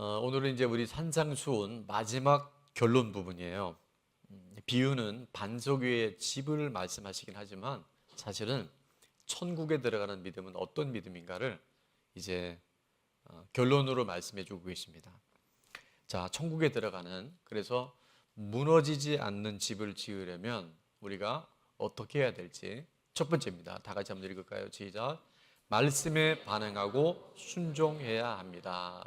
오늘은 이제 우리 산상수훈 마지막 결론 부분이에요. 비유는 반석 위에 집을 말씀하시긴 하지만 사실은 천국에 들어가는 믿음은 어떤 믿음인가를 이제 결론으로 말씀해 주고 계십니다. 자, 천국에 들어가는, 그래서 무너지지 않는 집을 지으려면 우리가 어떻게 해야 될지 첫 번째입니다. 다 같이 한번 읽을까요? 시작. 말씀에 반응하고 순종해야 합니다.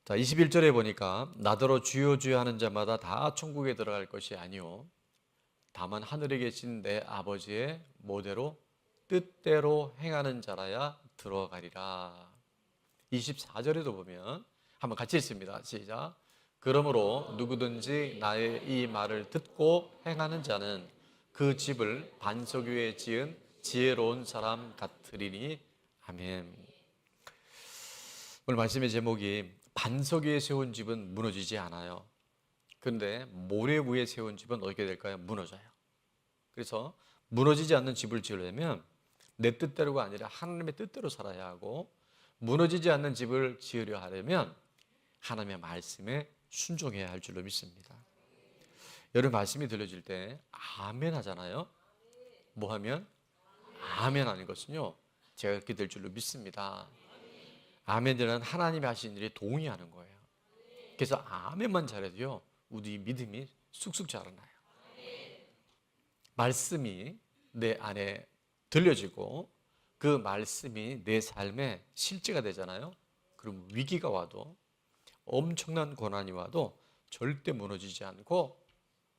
자, 21절에 보니까 나더러 주여 주여 하는 자마다 다 천국에 들어갈 것이 아니요 다만 하늘에 계신 내 아버지의 모대로 뜻대로 행하는 자라야 들어가리라. 24절에도 보면 한번 같이 읽습니다. 시작. 그러므로 누구든지 나의 이 말을 듣고 행하는 자는 그 집을 반석 위에 지은 지혜로운 사람 같으리니. 아멘. 오늘 말씀의 제목이 반석 위에 세운 집은 무너지지 않아요. 그런데 모래 위에 세운 집은 어떻게 될까요? 무너져요. 그래서 무너지지 않는 집을 지으려면 내 뜻대로가 아니라 하나님의 뜻대로 살아야 하고, 무너지지 않는 집을 지으려 하려면 하나님의 말씀에 순종해야 할 줄로 믿습니다. 여러분, 말씀이 들려질 때 아멘 하잖아요. 뭐 하면? 아멘 하는 것은요, 제가 그렇게 될 줄로 믿습니다. 아멘이란 하나님이 하신 일에 동의하는 거예요. 그래서 아멘만 잘해도요, 우리 믿음이 쑥쑥 자라나요. 말씀이 내 안에 들려지고 그 말씀이 내 삶의 실제가 되잖아요. 그럼 위기가 와도, 엄청난 고난이 와도 절대 무너지지 않고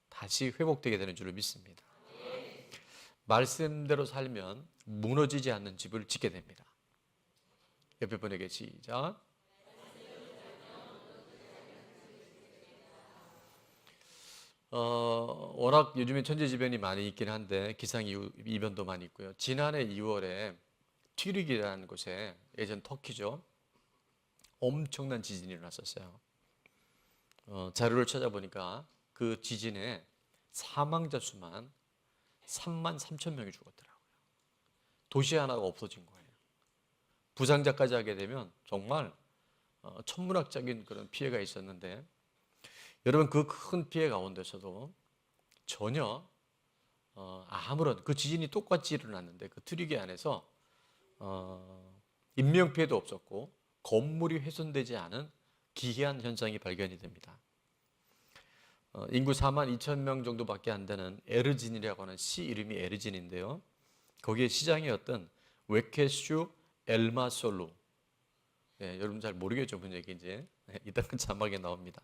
다시 회복되게 되는 줄로 믿습니다. 말씀대로 살면 무너지지 않는 집을 짓게 됩니다. 옆에 분에게 시작. 워낙 요즘에 천재지변이 많이 있긴 한데 기상이변도 많이 있고요. 지난해 2월에 튀르키예라는 곳에, 예전 터키죠, 엄청난 지진이 일어났었어요. 자료를 찾아보니까 그 지진에 사망자 수만 3만 3천 명이 죽었더라고요. 도시 하나가 없어진 거예요. 부상자까지 하게 되면 정말 천문학적인 그런 피해가 있었는데, 여러분, 그 큰 피해 가운데서도 전혀 아무런, 그 지진이 똑같이 일어났는데 그 트리게 안에서 인명피해도 없었고 건물이 훼손되지 않은 기이한 현상이 발견이 됩니다. 인구 4만 2천 명 정도밖에 안 되는 에르진이라고 하는 시 이름이 에르진인데요, 거기에 시장이었던 웨케슈 엘마솔루, 여러분 잘 모르겠죠, 무슨 얘기인지. 이따 자막에 나옵니다.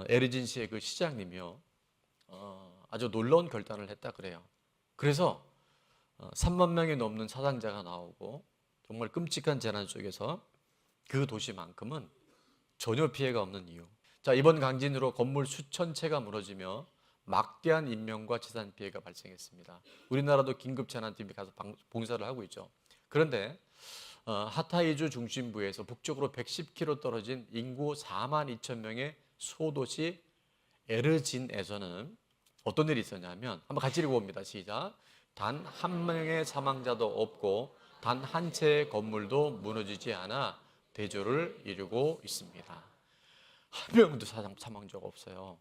에르진시의 그 시장님이요, 아주 놀라운 결단을 했다 그래요. 그래서 3만 명이 넘는 사상자가 나오고 정말 끔찍한 재난 속에서 그 도시만큼은 전혀 피해가 없는 이유. 자, 이번 강진으로 건물 수천 채가 무너지며 막대한 인명과 재산 피해가 발생했습니다. 우리나라도 긴급재난팀이 가서 봉사를 하고 있죠. 그런데 하타이주 중심부에서 북쪽으로 110km 떨어진 인구 4만 2천 명의 소도시 에르진에서는 어떤 일이 있었냐면, 한번 같이 읽어봅니다. 시작. 단 한 명의 사망자도 없고 단 한 채의 건물도 무너지지 않아 대조를 이루고 있습니다. 한 명도 사망자가 없어요.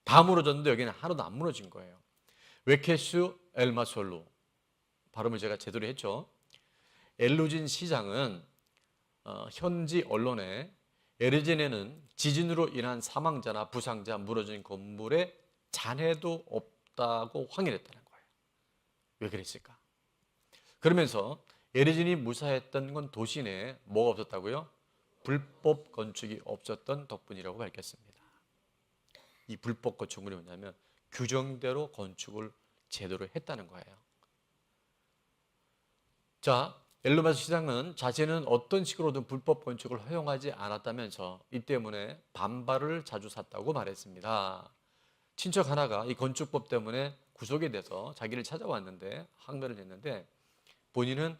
다 무너졌는데 여기는 하나도 안 무너진 거예요. 웨케슈 엘마솔루, 발음을 제가 제대로 했죠. 엘루진 시장은 현지 언론에 에르진에는 지진으로 인한 사망자나 부상자, 무너진 건물에 잔해도 없다고 확인했다는 거예요. 왜 그랬을까? 그러면서 에르진이 무사했던 건 도시 내에 뭐가 없었다고요? 불법 건축이 없었던 덕분이라고 밝혔습니다. 이 불법 건축물이 뭐냐면 규정대로 건축을 제대로 했다는 거예요. 자, 엘루마스 시장은 자신은 어떤 식으로든 불법 건축을 허용하지 않았다면서 이 때문에 반발을 자주 샀다고 말했습니다. 친척 하나가 이 건축법 때문에 구속이 돼서 자기를 찾아왔는데, 항변을 했는데, 본인은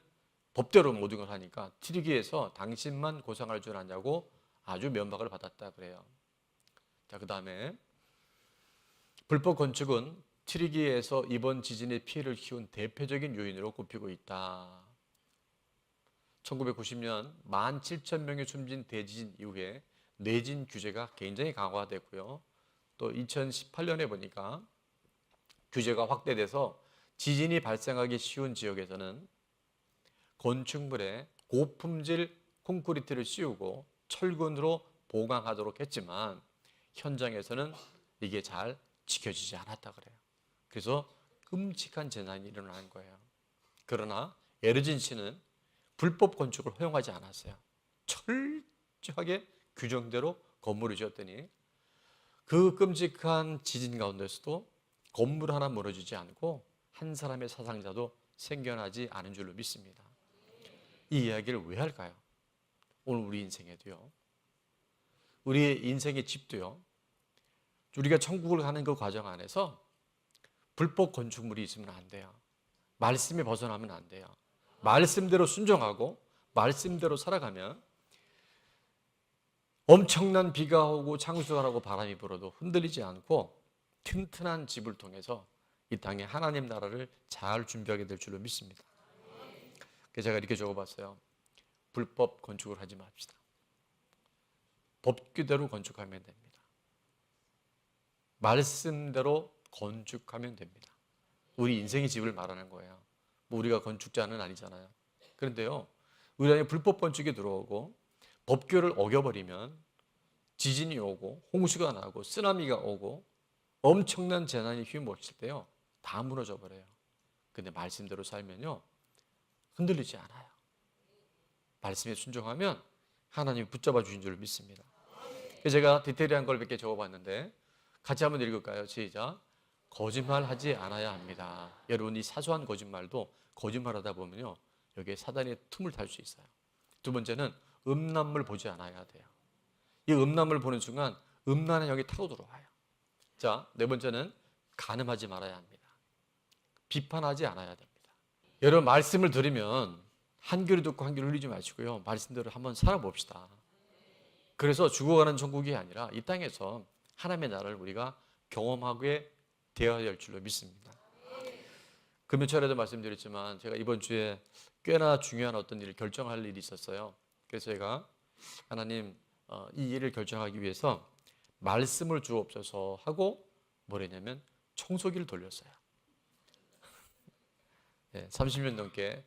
법대로 모든 걸 하니까 튀르키예에서 당신만 고생할 줄 아냐고 아주 면박을 받았다 그래요. 자, 그 다음에 불법 건축은 튀르키예에서 이번 지진의 피해를 키운 대표적인 요인으로 꼽히고 있다. 1990년 17,000명이 숨진 대지진 이후에 내진 규제가 굉장히 강화됐고요. 또 2018년에 보니까 규제가 확대돼서 지진이 발생하기 쉬운 지역에서는 건축물에 고품질 콘크리트를 씌우고 철근으로 보강하도록 했지만 현장에서는 이게 잘 지켜지지 않았다 그래요. 그래서 끔찍한 재난이 일어나는 거예요. 그러나 에르진시는 불법 건축을 허용하지 않았어요. 철저하게 규정대로 건물을 지었더니 그 끔찍한 지진 가운데서도 건물 하나 무너지지 않고 한 사람의 사상자도 생겨나지 않은 줄로 믿습니다. 이 이야기를 왜 할까요? 오늘 우리 인생에도요. 우리의 인생의 집도요. 우리가 천국을 가는 그 과정 안에서 불법 건축물이 있으면 안 돼요. 말씀에 벗어나면 안 돼요. 말씀대로 순종하고 말씀대로 살아가면 엄청난 비가 오고 창수가 나고 바람이 불어도 흔들리지 않고 튼튼한 집을 통해서 이 땅에 하나님 나라를 잘 준비하게 될 줄로 믿습니다. 그래서 제가 이렇게 적어봤어요. 불법 건축을 하지 맙시다. 법규대로 건축하면 됩니다. 말씀대로 건축하면 됩니다. 우리 인생의 집을 말하는 거예요. 뭐 우리가 건축자는 아니잖아요. 그런데요, 우리 안에 불법 건축이 들어오고 법규를 어겨버리면 지진이 오고 홍수가 나고 쓰나미가 오고 엄청난 재난이 휘몰칠 때요, 다 무너져 버려요. 근데 말씀대로 살면요, 흔들리지 않아요. 말씀에 순종하면 하나님이 붙잡아 주신 줄 믿습니다. 제가 디테일한 걸 몇 개 적어봤는데 같이 한번 읽을까요? 시작. 거짓말하지 않아야 합니다. 여러분, 이 사소한 거짓말도 거짓말하다 보면요, 여기에 사단의 틈을 탈 수 있어요. 두 번째는 음란물 보지 않아야 돼요. 이 음란물 보는 순간 음란은 여기 타고 들어와요. 자, 네 번째는 간음하지 말아야 합니다. 비판하지 않아야 됩니다. 여러분, 말씀을 들으면 한 귀로 듣고 한 귀로 흘리지 마시고요, 말씀대로 한번 살아봅시다. 그래서 죽어가는 천국이 아니라 이 땅에서 하나님의 나라를 우리가 경험하게 되어야 할 줄로 믿습니다. 그 몇 차례도 말씀드렸지만 제가 이번 주에 꽤나 중요한 어떤 일을 결정할 일이 있었어요. 그래서 제가 하나님, 이 일을 결정하기 위해서 말씀을 주옵소서 하고 뭐랬냐면 청소기를 돌렸어요. 30년 넘게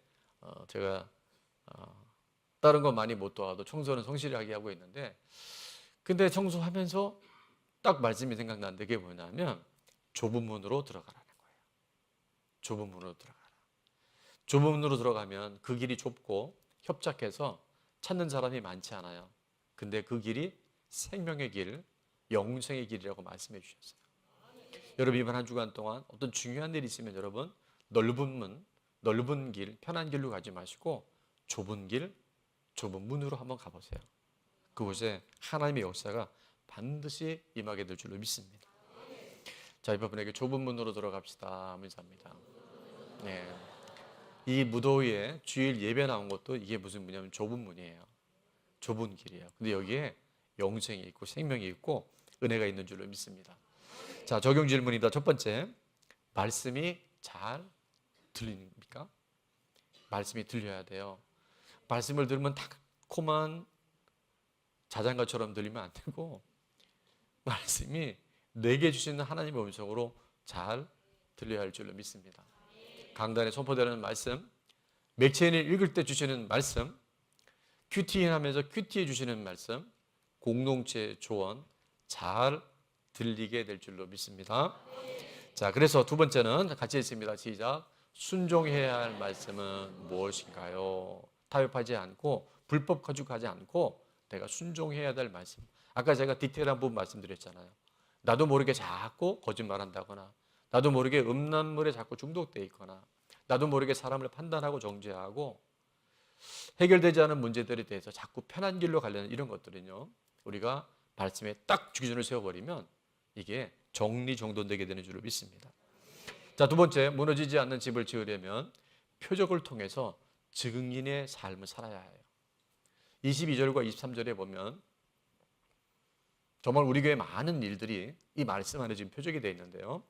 제가 다른 건 많이 못 도와도 청소는 성실하게 하고 있는데, 근데 청소하면서 딱 말씀이 생각나는데 그게 뭐냐면 좁은 문으로 들어가라는 거예요. 좁은 문으로 들어가라. 좁은 문으로 들어가면 그 길이 좁고 협착해서 찾는 사람이 많지 않아요. 근데 그 길이 생명의 길, 영생의 길이라고 말씀해 주셨어요. 여러분, 이번 한 주간 동안 어떤 중요한 일이 있으면 여러분, 넓은 문, 넓은 길, 편한 길로 가지 마시고 좁은 길, 좁은 문으로 한번 가보세요. 그곳에 하나님의 역사가 반드시 임하게 될 줄로 믿습니다. 자, 이번에게 좁은 문으로 들어갑시다. 감사합니다. 네. 이 무더위에 주일 예배 나온 것도 이게 무슨 문이냐면 좁은 문이에요. 좁은 길이에요. 근데 여기에 영생이 있고 생명이 있고 은혜가 있는 줄로 믿습니다. 자, 적용 질문이다. 첫 번째, 말씀이 잘 들립니까? 말씀이 들려야 돼요. 말씀을 들으면 달콤한 자장가처럼 들리면 안 되고 말씀이 내게 주시는 하나님의 음성으로 잘 들려야 할 줄로 믿습니다. 강단에 선포되는 말씀, 맥체인을 읽을 때 주시는 말씀, 큐티인 하면서 큐티해 주시는 말씀, 공동체 조언 잘 들리게 될 줄로 믿습니다. 자, 그래서 두 번째는 같이 있습니다. 시작. 순종해야 할 말씀은 무엇인가요? 타협하지 않고 불법 거죽하지 않고 내가 순종해야 될 말씀. 아까 제가 디테일한 부분 말씀드렸잖아요. 나도 모르게 자꾸 거짓말한다거나 나도 모르게 음란물에 자꾸 중독되어 있거나 나도 모르게 사람을 판단하고 정죄하고 해결되지 않은 문제들에 대해서 자꾸 편한 길로 가려는 이런 것들은요, 우리가 말씀에 딱 기준을 세워버리면 이게 정리정돈되게 되는 줄로 믿습니다. 자, 두 번째, 무너지지 않는 집을 지으려면 표적을 통해서 증인의 삶을 살아야 해요. 22절과 23절에 보면 정말 우리 교회 많은 일들이 이 말씀 안에 지금 표적이 되어 있는데요.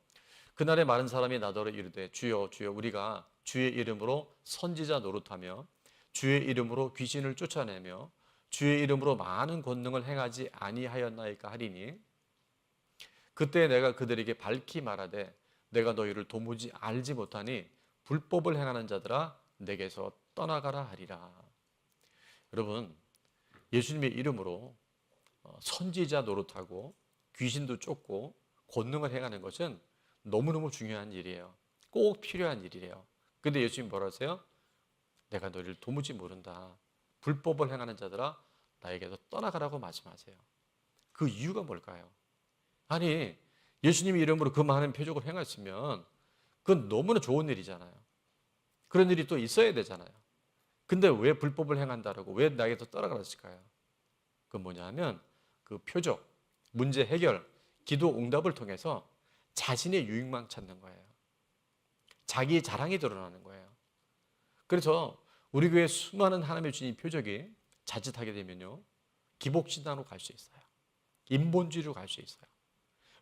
그날에 많은 사람이 나더러 이르되 주여 주여 우리가 주의 이름으로 선지자 노릇하며 주의 이름으로 귀신을 쫓아내며 주의 이름으로 많은 권능을 행하지 아니하였나이까 하리니 그때 내가 그들에게 밝히 말하되 내가 너희를 도무지 알지 못하니 불법을 행하는 자들아 내게서 떠나가라 하리라. 여러분, 예수님의 이름으로 선지자 노릇하고 귀신도 쫓고 권능을 행하는 것은 너무너무 중요한 일이에요. 꼭 필요한 일이래요. 근데 예수님 뭐라 하세요? 내가 너희를 도무지 모른다. 불법을 행하는 자들아 나에게서 떠나가라고 말씀하세요. 그 이유가 뭘까요? 아니, 예수님의 이름으로 그 많은 표적을 행했으면 그건 너무나 좋은 일이잖아요. 그런 일이 또 있어야 되잖아요. 근데 왜 불법을 행한다라고 왜 나에게서 떠나가라 했을까요? 그건 뭐냐 하면 그 표적, 문제 해결, 기도 응답을 통해서 자신의 유익만 찾는 거예요. 자기 자랑이 드러나는 거예요. 그래서 우리 교회 수많은 하나님의 주신 표적이 자칫하게 되면요, 기복신앙으로 갈 수 있어요. 인본주의로 갈 수 있어요.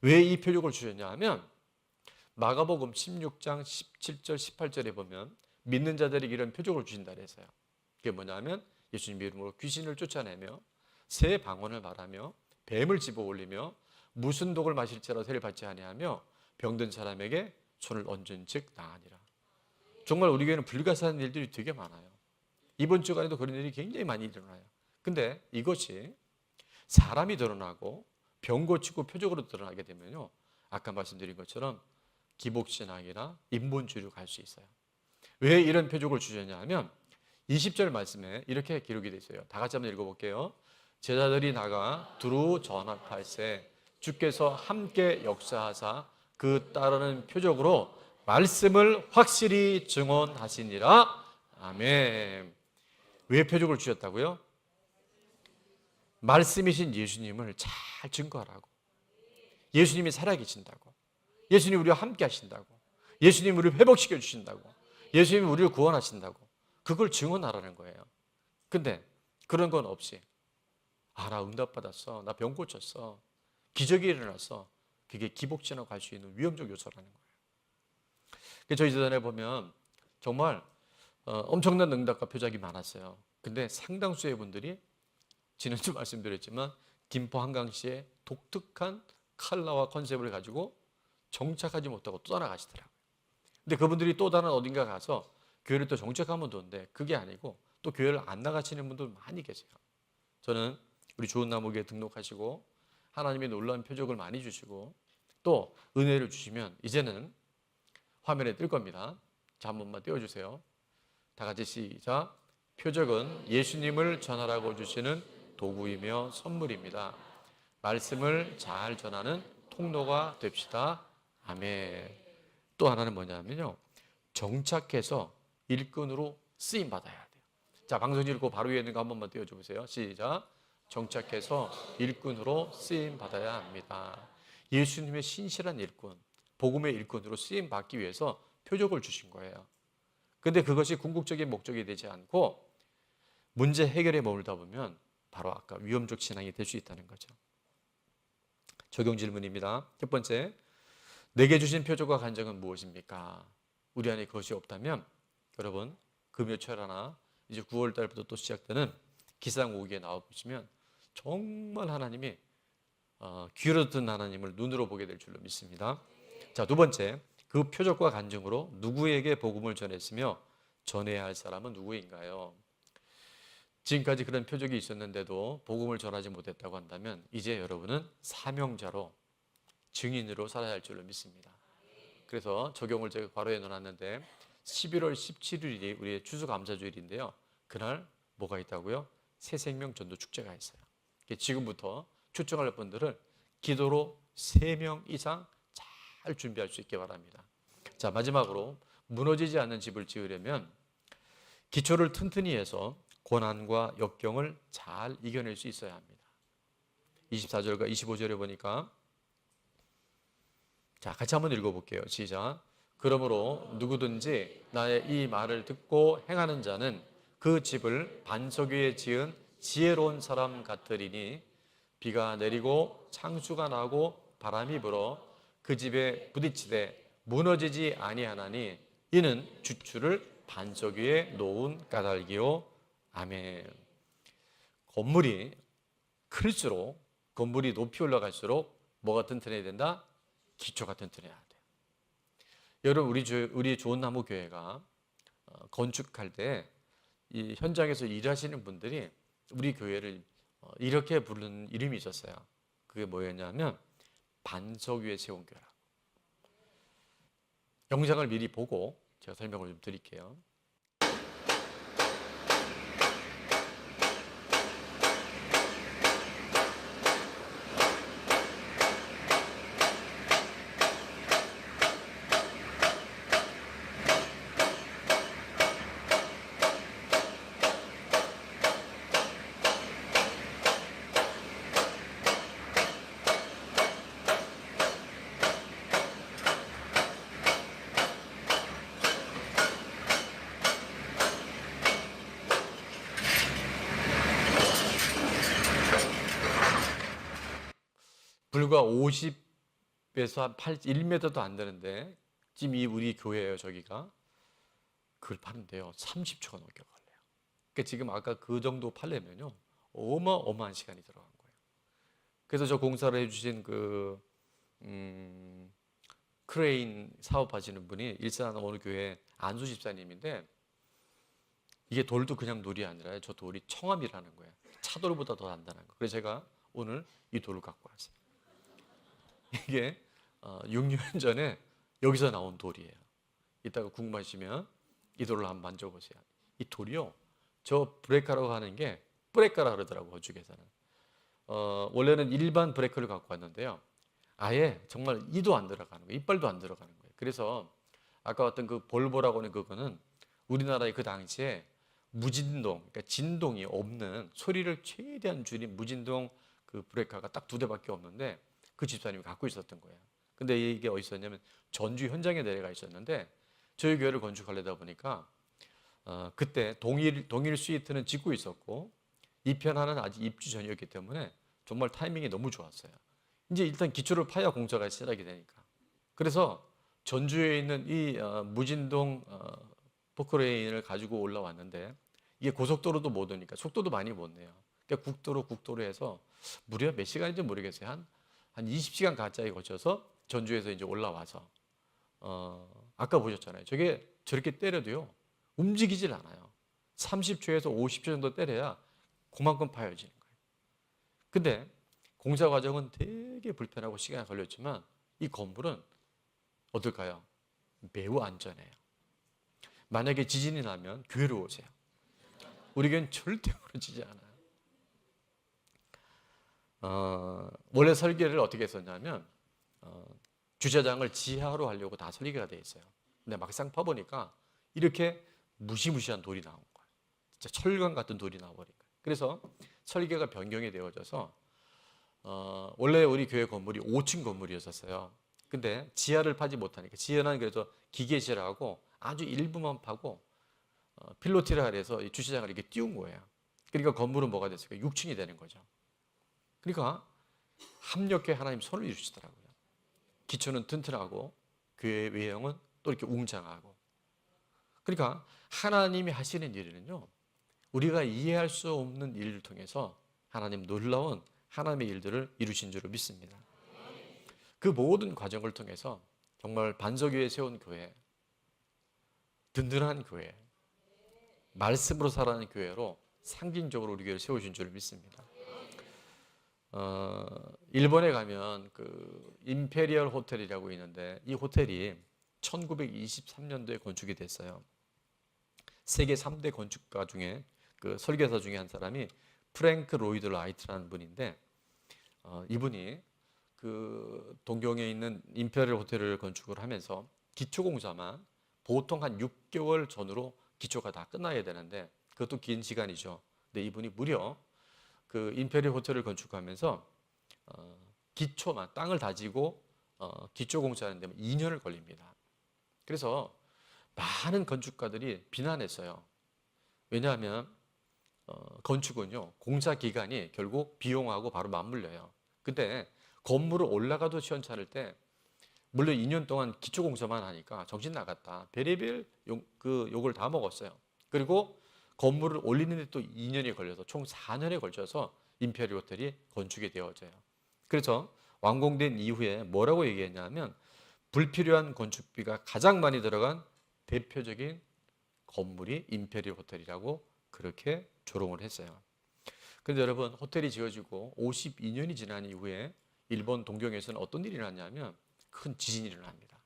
왜 이 표적을 주셨냐 하면 마가복음 16장 17절 18절에 보면 믿는 자들에게 이런 표적을 주신다 그랬어요. 그게 뭐냐 하면 예수님 이름으로 귀신을 쫓아내며 새 방언을 말하며 뱀을 집어올리며 무슨 독을 마실지라도 해를 받지 아니하며 병든 사람에게 손을 얹은 즉 나으니라. 정말 우리 교회는 불가사한 일들이 되게 많아요. 이번 주간에도 그런 일이 굉장히 많이 일어나요. 근데 이것이 사람이 드러나고 병 고치고 표적으로 드러나게 되면요, 아까 말씀드린 것처럼 기복신앙이나 인본주의로 갈 수 있어요. 왜 이런 표적을 주셨냐 하면 20절 말씀에 이렇게 기록이 되어 있어요. 다 같이 한번 읽어볼게요. 제자들이 나가 두루 전합할세 주께서 함께 역사하사 그 따르는 표적으로 말씀을 확실히 증언하시니라. 아멘. 왜 표적을 주셨다고요? 말씀이신 예수님을 잘 증거하라고. 예수님이 살아계신다고. 예수님이 우리와 함께 하신다고. 예수님이 우리를 회복시켜 주신다고. 예수님이 우리를 구원하신다고. 그걸 증언하라는 거예요. 근데 그런 건 없이 나 응답받았어. 나 병 고쳤어. 기적이 일어났어. 그게 기복신앙으로 갈 수 있는 위험적 요소라는 거예요. 저희 재단에 보면 정말 엄청난 응답과 표적이 많았어요. 근데 상당수의 분들이 지난주 말씀드렸지만 김포 한강시의 독특한 컬러와 컨셉을 가지고 정착하지 못하고 또 떠나가시더라고요. 근데 그분들이 또 다른 어딘가 가서 교회를 또 정착하면 좋은데 그게 아니고 또 교회를 안 나가시는 분들 많이 계세요. 저는 우리 좋은 나무교회 등록하시고 하나님의 놀라운 표적을 많이 주시고 또 은혜를 주시면 이제는 화면에 뜰 겁니다. 자, 한 번만 띄워주세요. 다 같이 시작. 표적은 예수님을 전하라고 주시는 도구이며 선물입니다. 말씀을 잘 전하는 통로가 됩시다. 아멘. 또 하나는 뭐냐면요, 정착해서 일꾼으로 쓰임 받아야 돼요. 자, 방송 읽고 바로 위에 있는 거 한 번만 띄워줘 보세요. 시작. 정착해서 일꾼으로 쓰임 받아야 합니다. 예수님의 신실한 일꾼, 복음의 일꾼으로 쓰임 받기 위해서 표적을 주신 거예요. 근데 그것이 궁극적인 목적이 되지 않고 문제 해결에 머물다 보면 바로 아까 위험적 신앙이 될 수 있다는 거죠. 적용 질문입니다. 첫 번째, 내게 주신 표적과 간증은 무엇입니까? 우리 안에 그것이 없다면 여러분 금요철 하나 이제 9월 달부터 또 시작되는 기상 오기에 나와보시면 정말 하나님이 귀로 듣는 하나님을 눈으로 보게 될 줄로 믿습니다. 자, 두 번째, 그 표적과 간증으로 누구에게 복음을 전했으며 전해야 할 사람은 누구인가요? 지금까지 그런 표적이 있었는데도 복음을 전하지 못했다고 한다면 이제 여러분은 사명자로 증인으로 살아야 할 줄로 믿습니다. 그래서 적용을 제가 괄호에 넣어놨는데 11월 17일이 우리의 추수감사주일인데요. 그날 뭐가 있다고요? 새생명 전도 축제가 있어요. 지금부터 초청할 분들은 기도로 3명 이상 잘 준비할 수 있게 바랍니다. 자, 마지막으로 무너지지 않는 집을 지으려면 기초를 튼튼히 해서 고난과 역경을 잘 이겨낼 수 있어야 합니다. 24절과 25절에 보니까 자, 같이 한번 읽어볼게요. 시작. 그러므로 누구든지 나의 이 말을 듣고 행하는 자는 그 집을 반석 위에 지은 지혜로운 사람 같으리니 비가 내리고 창수가 나고 바람이 불어 그 집에 부딪히되 무너지지 아니하나니 이는 주추를 반석 위에 놓은 까닭이요. 아멘. 건물이 클수록, 건물이 높이 올라갈수록 뭐가 튼튼해야 된다? 기초가 튼튼해야 돼요. 여러분, 우리 좋은 나무 교회가 건축할 때 이 현장에서 일하시는 분들이 우리 교회를 이렇게 부르는 이름이 있었어요. 그게 뭐였냐면 반석 위에 세운 교회라고. 영상을 미리 보고 제가 설명을 좀 드릴게요. 불과 50에서 한 1m도 안 되는데 지금 이 우리 교회예요. 저기가 그걸 파는데요 30초가 넘게 걸려요. 그러니까 지금 아까 그 정도 팔려면요 어마어마한 시간이 들어간 거예요. 그래서 저 공사를 해주신 그 크레인 사업하시는 분이 일산 어느 교회 안수 집사님인데, 이게 돌도 그냥 돌이 아니라 저 돌이 청암이라는 거예요. 차돌보다 더 단단한 거. 그래서 제가 오늘 이 돌을 갖고 왔어요. 이게 6년 전에 여기서 나온 돌이에요. 이따가 궁금하시면 이 돌을 한번 만져보세요. 이 돌이요, 저 브레카라고 하는 게 브레카라 그러더라고, 호주에서는. 원래는 일반 브레이크를 갖고 왔는데요, 아예 정말 이도 안 들어가는 거예요. 이빨도 안 들어가는 거예요. 그래서 아까 어떤 그 볼보라고 하는 그거는 우리나라의 그 당시에 무진동, 그러니까 진동이 없는, 소리를 최대한 줄인 무진동 그 브레이크가 딱 2대밖에 없는데 그 집사님이 갖고 있었던 거예요. 근데 이게 어디 있었냐면 전주 현장에 내려가 있었는데, 저희 교회를 건축하려다 보니까 그때 동일 스위트는 짓고 있었고 이 편 하나는 아직 입주 전이었기 때문에 정말 타이밍이 너무 좋았어요. 이제 일단 기초를 파야 공사가 시작이 되니까. 그래서 전주에 있는 이 무진동 포크레인을 가지고 올라왔는데, 이게 고속도로도 못 오니까 속도도 많이 못 내요. 그러니까 국도로 해서 무려 몇 시간인지 모르겠어요. 한 20시간 가까이 거쳐서 전주에서 이제 올라와서 아까 보셨잖아요. 저게 저렇게 때려도요 움직이질 않아요. 30초에서 50초 정도 때려야 그만큼 파여지는 거예요. 근데 공사 과정은 되게 불편하고 시간이 걸렸지만 이 건물은 어떨까요? 매우 안전해요. 만약에 지진이 나면 교회로 오세요. 우리 교회는 절대 무너지지 않아요. 원래 설계를 어떻게 했었냐면 주차장을 지하로 하려고 다 설계가 되어 있어요. 근데 막상 파보니까 이렇게 무시무시한 돌이 나온 거예요. 진짜 철강 같은 돌이 나와버린 거예요. 그래서 설계가 변경이 되어져서 원래 우리 교회 건물이 5층 건물이었었어요. 근데 지하를 파지 못하니까, 지하는 그래서 기계실하고 아주 일부만 파고 필로티를 해서 이 주차장을 이렇게 띄운 거예요. 그러니까 건물은 뭐가 됐을까요? 6층이 되는 거죠. 그러니까 합력해 하나님 손을 이루시더라고요. 기초는 튼튼하고 교회의 외형은 또 이렇게 웅장하고. 그러니까 하나님이 하시는 일은요, 우리가 이해할 수 없는 일을 통해서 하나님 놀라운 하나님의 일들을 이루신 줄을 믿습니다. 그 모든 과정을 통해서 정말 반석 위에 세운 교회, 든든한 교회, 말씀으로 살아가는 교회로 상징적으로 우리 교회를 세우신 줄을 믿습니다. 일본에 가면 그 임페리얼 호텔이라고 있는데, 이 호텔이 1923년도에 건축이 됐어요. 세계 3대 건축가 중에 그 설계사 중에 한 사람이 프랭크 로이드 라이트라는 분인데, 이분이 그 동경에 있는 임페리얼 호텔을 건축을 하면서 기초 공사만 보통 한 6개월 전으로 기초가 다 끝나야 되는데, 그것도 긴 시간이죠. 근데 이분이 무려 그 임페리얼 호텔을 건축하면서 기초만 땅을 다지고 기초 공사하는 데만 2년을 걸립니다. 그래서 많은 건축가들이 비난했어요. 왜냐하면 건축은요, 공사 기간이 결국 비용하고 바로 맞물려요. 근데 건물을 올라가도 시원찮을 때, 물론 2년 동안 기초 공사만 하니까 정신 나갔다, 별의별 욕을 다 먹었어요. 그리고 건물을 올리는 데 또 2년이 걸려서 총 4년에 걸쳐서 임페리얼 호텔이 건축이 되어져요. 그래서 완공된 이후에 뭐라고 얘기했냐면 불필요한 건축비가 가장 많이 들어간 대표적인 건물이 임페리얼 호텔이라고 그렇게 조롱을 했어요. 그런데 여러분, 호텔이 지어지고 52년이 지난 이후에 일본 동경에서는 어떤 일이 일어났냐면 큰 지진이 일어납니다.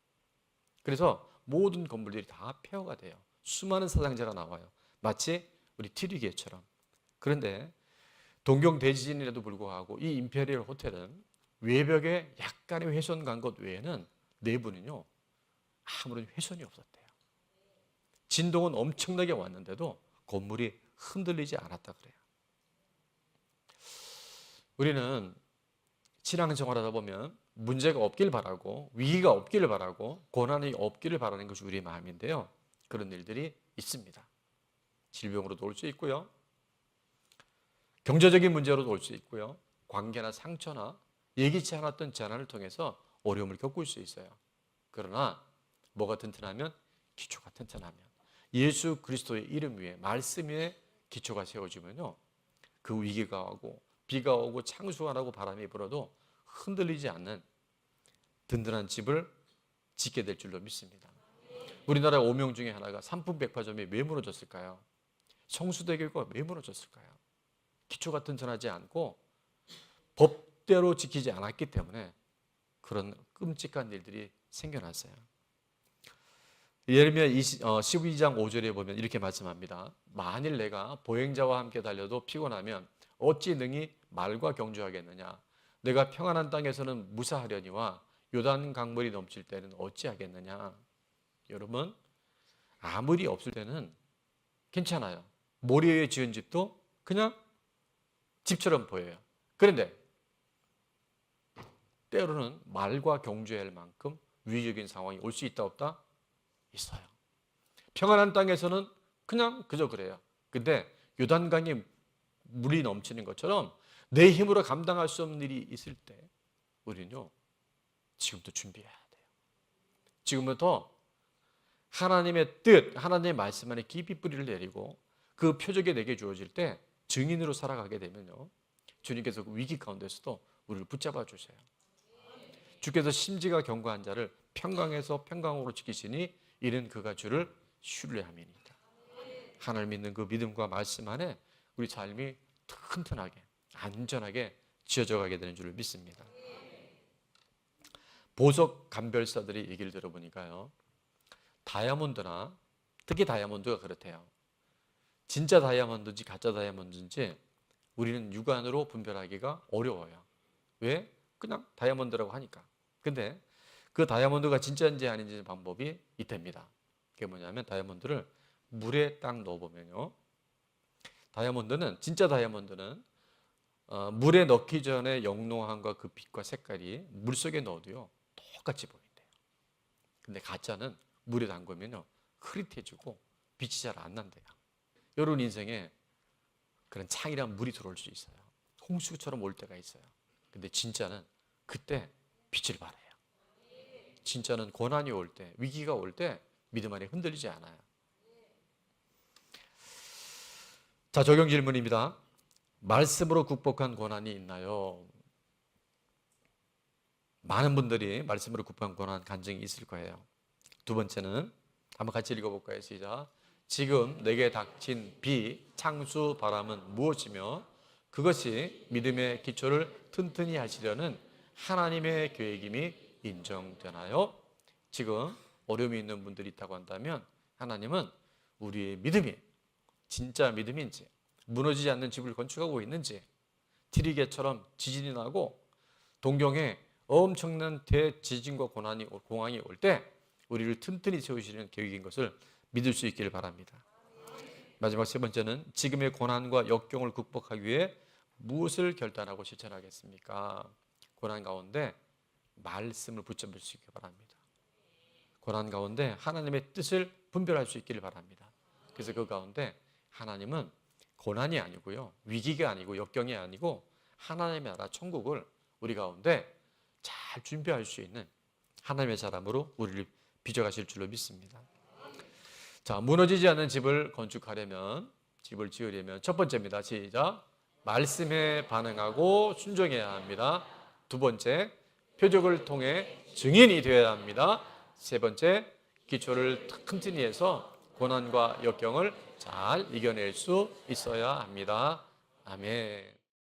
그래서 모든 건물들이 다 폐허가 돼요. 수많은 사상자가 나와요. 마치 우리 트리게처럼. 그런데 동경 대지진이라도 불구하고 이 임페리얼 호텔은 외벽에 약간의 훼손 간 것 외에는 내부는요 아무런 훼손이 없었대요. 진동은 엄청나게 왔는데도 건물이 흔들리지 않았다 그래요. 우리는 신앙생활하다 보면 문제가 없길 바라고 위기가 없기를 바라고 고난이 없기를 바라는 것이 우리의 마음인데요. 그런 일들이 있습니다. 질병으로도 올 수 있고요. 경제적인 문제로도 올 수 있고요. 관계나 상처나 예기치 않았던 재난을 통해서 어려움을 겪을 수 있어요. 그러나 뭐가 튼튼하면 기초가 튼튼하면 예수 그리스도의 이름 위에 말씀 위에 기초가 세워지면요. 그 위기가 오고 비가 오고 창수가 나고 바람이 불어도 흔들리지 않는 든든한 집을 짓게 될 줄로 믿습니다. 우리나라 오명 중에 하나가 삼풍백화점이 왜 무너졌을까요? 성수대교가 왜 무너졌을까요? 기초가 튼튼하지 않고 법대로 지키지 않았기 때문에 그런 끔찍한 일들이 생겨났어요. 예레미야 12장 5절에 보면 이렇게 말씀합니다. 만일 내가 보행자와 함께 달려도 피곤하면 어찌 능히 말과 경주하겠느냐. 내가 평안한 땅에서는 무사하려니와 요단 강물이 넘칠 때는 어찌하겠느냐. 여러분, 아무리 없을 때는 괜찮아요. 모래 위에 지은 집도 그냥 집처럼 보여요. 그런데 때로는 말과 경주해야 할 만큼 위기적인 상황이 올 수 있다 없다? 있어요. 평안한 땅에서는 그냥 그저 그래요. 근데 요단강에 물이 넘치는 것처럼 내 힘으로 감당할 수 없는 일이 있을 때 우리는요 지금부터 준비해야 돼요. 지금부터 하나님의 뜻, 하나님의 말씀 안에 깊이 뿌리를 내리고 그 표적이 내게 주어질 때 증인으로 살아가게 되면요 주님께서 그 위기 가운데서도 우리를 붙잡아 주세요. 주께서 심지가 견고한 자를 평강에서 평강으로 지키시니 이는 그가 주를 신뢰함이니이다. 하나님 믿는 그 믿음과 말씀 안에 우리 삶이 튼튼하게 안전하게 지어져 가게 되는 줄을 믿습니다. 보석 감별사들의 얘기를 들어보니까요 다이아몬드나 특히 다이아몬드가 그렇대요. 진짜 다이아몬드인지 가짜 다이아몬드인지 우리는 육안으로 분별하기가 어려워요. 왜? 그냥 다이아몬드라고 하니까. 근데 그 다이아몬드가 진짜인지 아닌지 방법이 있답니다. 그게 뭐냐면 다이아몬드를 물에 딱 넣어보면요 다이아몬드는 진짜 다이아몬드는 물에 넣기 전에 영롱함과 그 빛과 색깔이 물속에 넣어도요 똑같이 보인대요. 근데 가짜는 물에 담그면요 흐릿해지고 빛이 잘 안 난대요. 여러분 인생에 그런 창이란 물이 들어올 수 있어요. 홍수처럼 올 때가 있어요. 근데 진짜는 그때 빛을 발해요. 진짜는 고난이 올 때, 위기가 올 때 믿음 안에 흔들리지 않아요. 자, 적용 질문입니다. 말씀으로 극복한 고난이 있나요? 많은 분들이 말씀으로 극복한 고난 간증이 있을 거예요. 두 번째는 한번 같이 읽어볼까요? 시작. 지금 내게 닥친 비, 창수, 바람은 무엇이며 그것이 믿음의 기초를 튼튼히 하시려는 하나님의 계획임이 인정되나요? 지금 어려움이 있는 분들이 있다고 한다면 하나님은 우리의 믿음이 진짜 믿음인지 무너지지 않는 집을 건축하고 있는지 트리게처럼 지진이 나고 동경에 엄청난 대지진과 공황이 올 때 우리를 튼튼히 세우시는 계획인 것을 믿을 수 있기를 바랍니다. 마지막 세 번째는 지금의 고난과 역경을 극복하기 위해 무엇을 결단하고 실천하겠습니까? 고난 가운데 말씀을 붙잡을 수 있기를 바랍니다. 고난 가운데 하나님의 뜻을 분별할 수 있기를 바랍니다. 그래서 그 가운데 하나님은 고난이 아니고요 위기가 아니고 역경이 아니고 하나님의 나라 천국을 우리 가운데 잘 준비할 수 있는 하나님의 사람으로 우리를 빚어가실 줄로 믿습니다. 자, 무너지지 않는 집을 건축하려면 집을 지으려면 첫 번째입니다. 시작. 말씀에 반응하고 순종해야 합니다. 두 번째, 표적을 통해 증인이 되어야 합니다. 세 번째, 기초를 튼튼히 해서 고난과 역경을 잘 이겨낼 수 있어야 합니다. 아멘.